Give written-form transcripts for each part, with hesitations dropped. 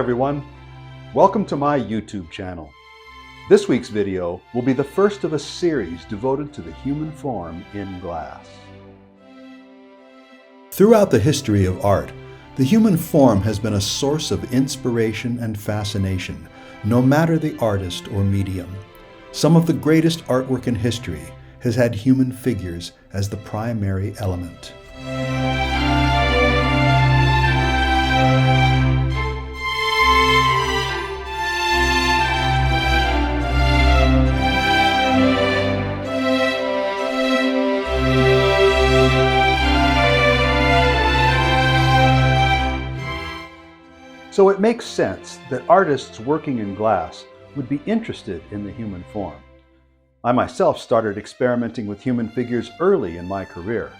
everyone, welcome to my YouTube channel. This week's video will be the first of a series devoted to the human form in glass. Throughout the history of art, the human form has been a source of inspiration and fascination, no matter the artist or medium. Some of the greatest artwork in history has had human figures as the primary element. So it makes sense that artists working in glass would be interested in the human form. I myself started experimenting with human figures early in my career.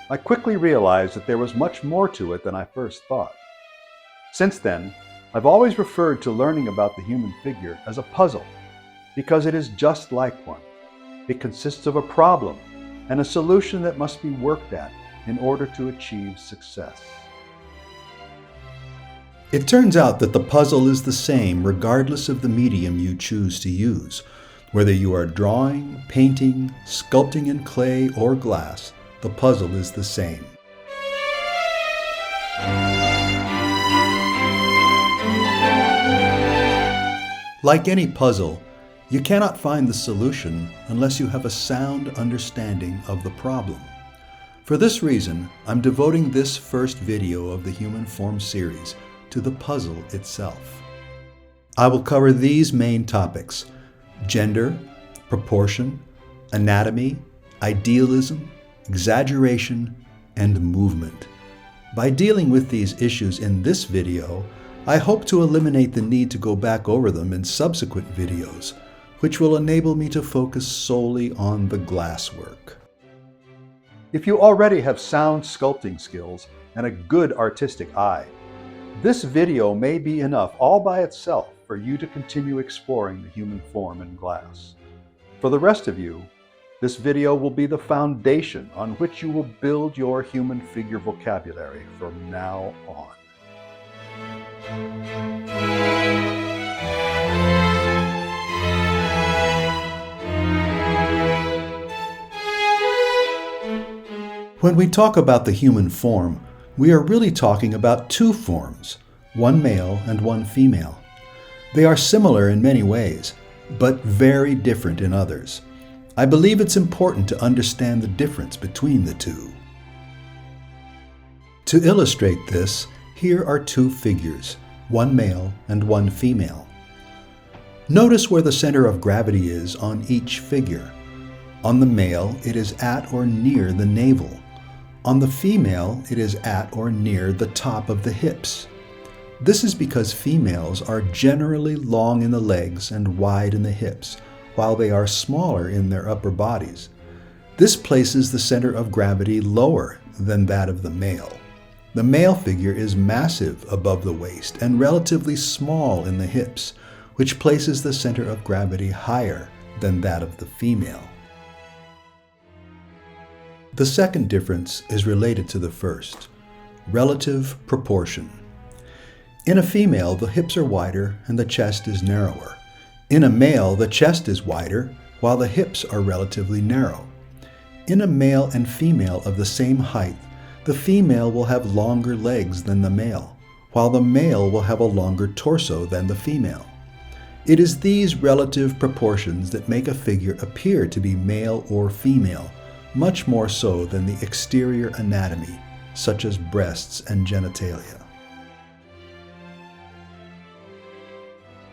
I quickly realized that there was much more to it than I first thought. Since then, I've always referred to learning about the human figure as a puzzle, because it is just like one. It consists of a problem and a solution that must be worked at in order to achieve success. It turns out that the puzzle is the same regardless of the medium you choose to use. Whether you are drawing, painting, sculpting in clay or glass, the puzzle is the same. Like any puzzle, you cannot find the solution unless you have a sound understanding of the problem. For this reason, I'm devoting this first video of the Human Form series to the puzzle itself. I will cover these main topics: gender, proportion, anatomy, idealism, exaggeration, and movement. By dealing with these issues in this video, I hope to eliminate the need to go back over them in subsequent videos, which will enable me to focus solely on the glasswork. If you already have sound sculpting skills and a good artistic eye, this video may be enough all by itself for you to continue exploring the human form in glass. For the rest of you, this video will be the foundation on which you will build your human figure vocabulary from now on. When we talk about the human form, we are really talking about two forms, one male and one female. They are similar in many ways, but very different in others. I believe it's important to understand the difference between the two. To illustrate this, here are two figures, one male and one female. Notice where the center of gravity is on each figure. On the male, it is at or near the navel. On the female, it is at or near the top of the hips. This is because females are generally long in the legs and wide in the hips, while they are smaller in their upper bodies. This places the center of gravity lower than that of the male. The male figure is massive above the waist and relatively small in the hips, which places the center of gravity higher than that of the female. The second difference is related to the first: relative proportion. In a female, the hips are wider and the chest is narrower. In a male, the chest is wider while the hips are relatively narrow. In a male and female of the same height, the female will have longer legs than the male, while the male will have a longer torso than the female. It is these relative proportions that make a figure appear to be male or female, much more so than the exterior anatomy, such as breasts and genitalia.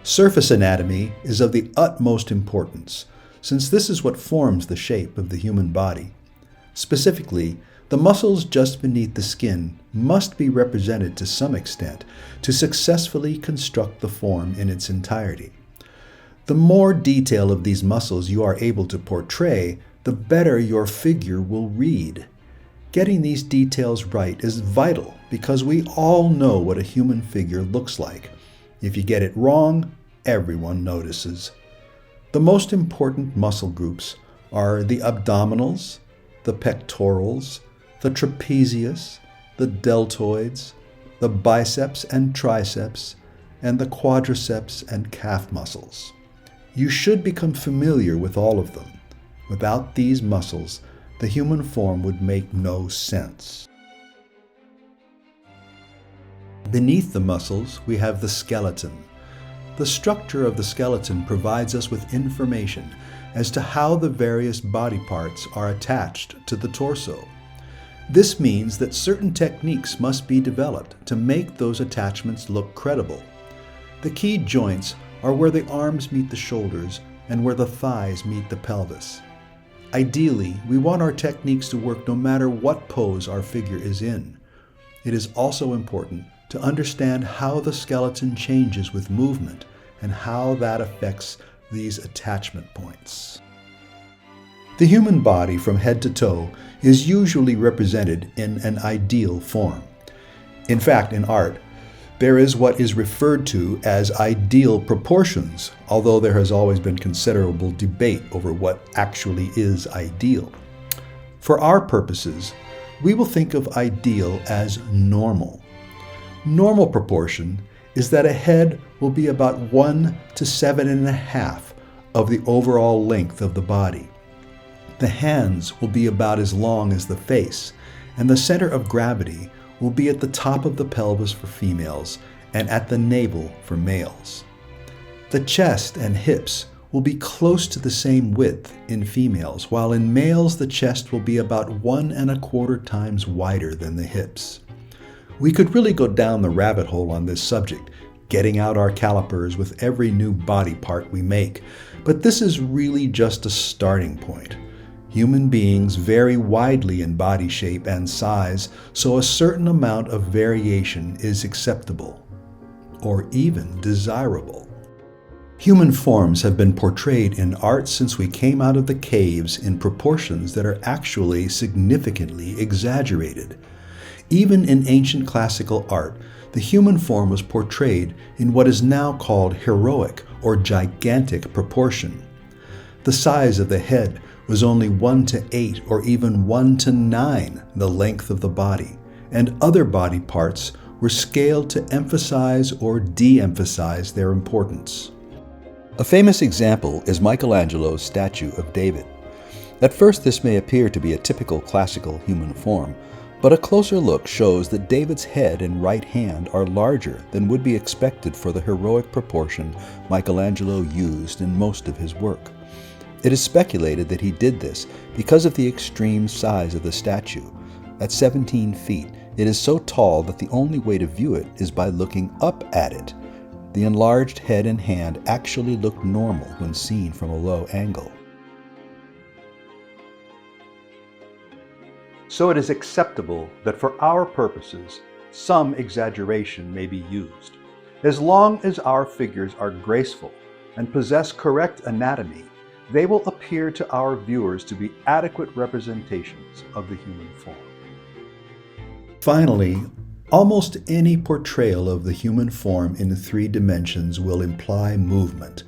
Surface anatomy is of the utmost importance, since this is what forms the shape of the human body. Specifically, the muscles just beneath the skin must be represented to some extent to successfully construct the form in its entirety. The more detail of these muscles you are able to portray, the better your figure will read. Getting these details right is vital because we all know what a human figure looks like. If you get it wrong, everyone notices. The most important muscle groups are the abdominals, the pectorals, the trapezius, the deltoids, the biceps and triceps, and the quadriceps and calf muscles. You should become familiar with all of them. Without these muscles, the human form would make no sense. Beneath the muscles, we have the skeleton. The structure of the skeleton provides us with information as to how the various body parts are attached to the torso. This means that certain techniques must be developed to make those attachments look credible. The key joints are where the arms meet the shoulders and where the thighs meet the pelvis. Ideally, we want our techniques to work no matter what pose our figure is in. It is also important to understand how the skeleton changes with movement and how that affects these attachment points. The human body from head to toe is usually represented in an ideal form. In fact, in art, there is what is referred to as ideal proportions, although there has always been considerable debate over what actually is ideal. For our purposes, we will think of ideal as normal. Normal proportion is that a head will be about 1 to 7.5 of the overall length of the body. The hands will be about as long as the face, and the center of gravity will be at the top of the pelvis for females and at the navel for males. The chest and hips will be close to the same width in females, while in males the chest will be about 1.25 times wider than the hips. We could really go down the rabbit hole on this subject, getting out our calipers with every new body part we make, but this is really just a starting point. Human beings vary widely in body shape and size, so a certain amount of variation is acceptable, or even desirable. Human forms have been portrayed in art since we came out of the caves in proportions that are actually significantly exaggerated. Even in ancient classical art, the human form was portrayed in what is now called heroic or gigantic proportion. The size of the head was only 1 to 8 or even 1 to 9 the length of the body, and other body parts were scaled to emphasize or de-emphasize their importance. A famous example is Michelangelo's statue of David. At first this may appear to be a typical classical human form, but a closer look shows that David's head and right hand are larger than would be expected for the heroic proportion Michelangelo used in most of his work. It is speculated that he did this because of the extreme size of the statue. At 17 feet, it is so tall that the only way to view it is by looking up at it. The enlarged head and hand actually look normal when seen from a low angle. So it is acceptable that for our purposes, some exaggeration may be used. As long as our figures are graceful and possess correct anatomy, they will appear to our viewers to be adequate representations of the human form. Finally, almost any portrayal of the human form in 3 dimensions will imply movement.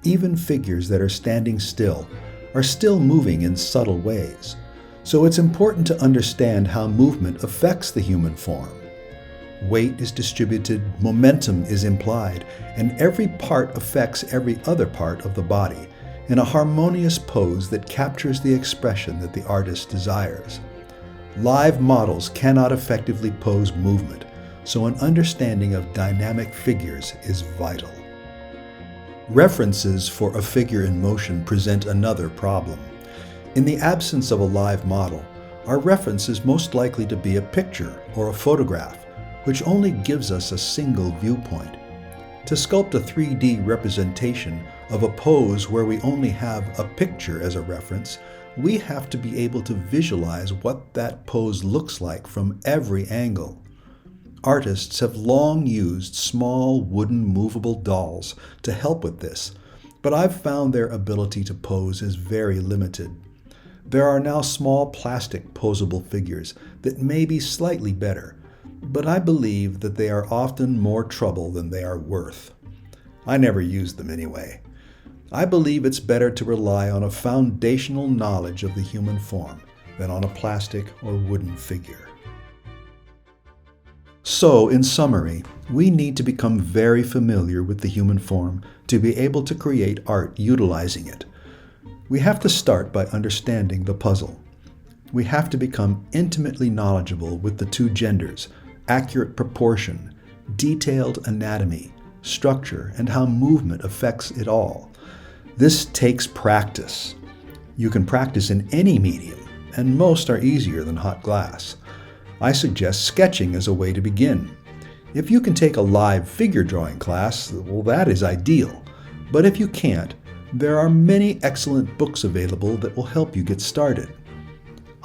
Even figures that are standing still are still moving in subtle ways. So it's important to understand how movement affects the human form. Weight is distributed, momentum is implied, and every part affects every other part of the body in a harmonious pose that captures the expression that the artist desires. Live models cannot effectively pose movement, so an understanding of dynamic figures is vital. References for a figure in motion present another problem. In the absence of a live model, our reference is most likely to be a picture or a photograph, which only gives us a single viewpoint. To sculpt a 3D representation of a pose where we only have a picture as a reference, we have to be able to visualize what that pose looks like from every angle. Artists have long used small wooden movable dolls to help with this, but I've found their ability to pose is very limited. There are now small plastic posable figures that may be slightly better, but I believe that they are often more trouble than they are worth. I never use them anyway. I believe it's better to rely on a foundational knowledge of the human form than on a plastic or wooden figure. So, in summary, we need to become very familiar with the human form to be able to create art utilizing it. We have to start by understanding the puzzle. We have to become intimately knowledgeable with the two genders, accurate proportion, detailed anatomy, structure, and how movement affects it all. This takes practice. You can practice in any medium, and most are easier than hot glass. I suggest sketching as a way to begin. If you can take a live figure drawing class, well, that is ideal. But if you can't, there are many excellent books available that will help you get started.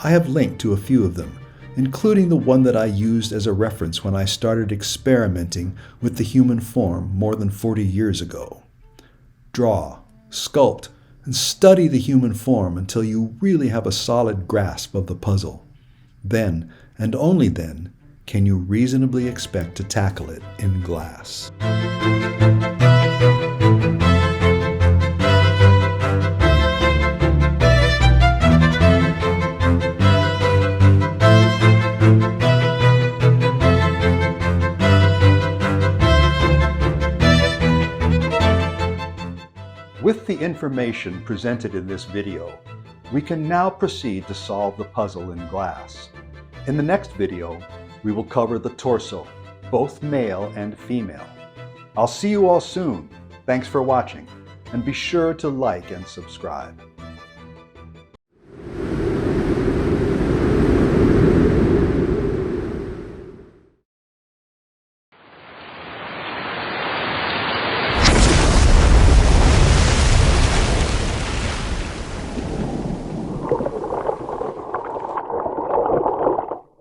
I have linked to a few of them, including the one that I used as a reference when I started experimenting with the human form more than 40 years ago. Draw, sculpt, and study the human form until you really have a solid grasp of the puzzle. Then, and only then, can you reasonably expect to tackle it in glass. With the information presented in this video, we can now proceed to solve the puzzle in glass. In the next video, we will cover the torso, both male and female. I'll see you all soon. Thanks for watching, and be sure to like and subscribe.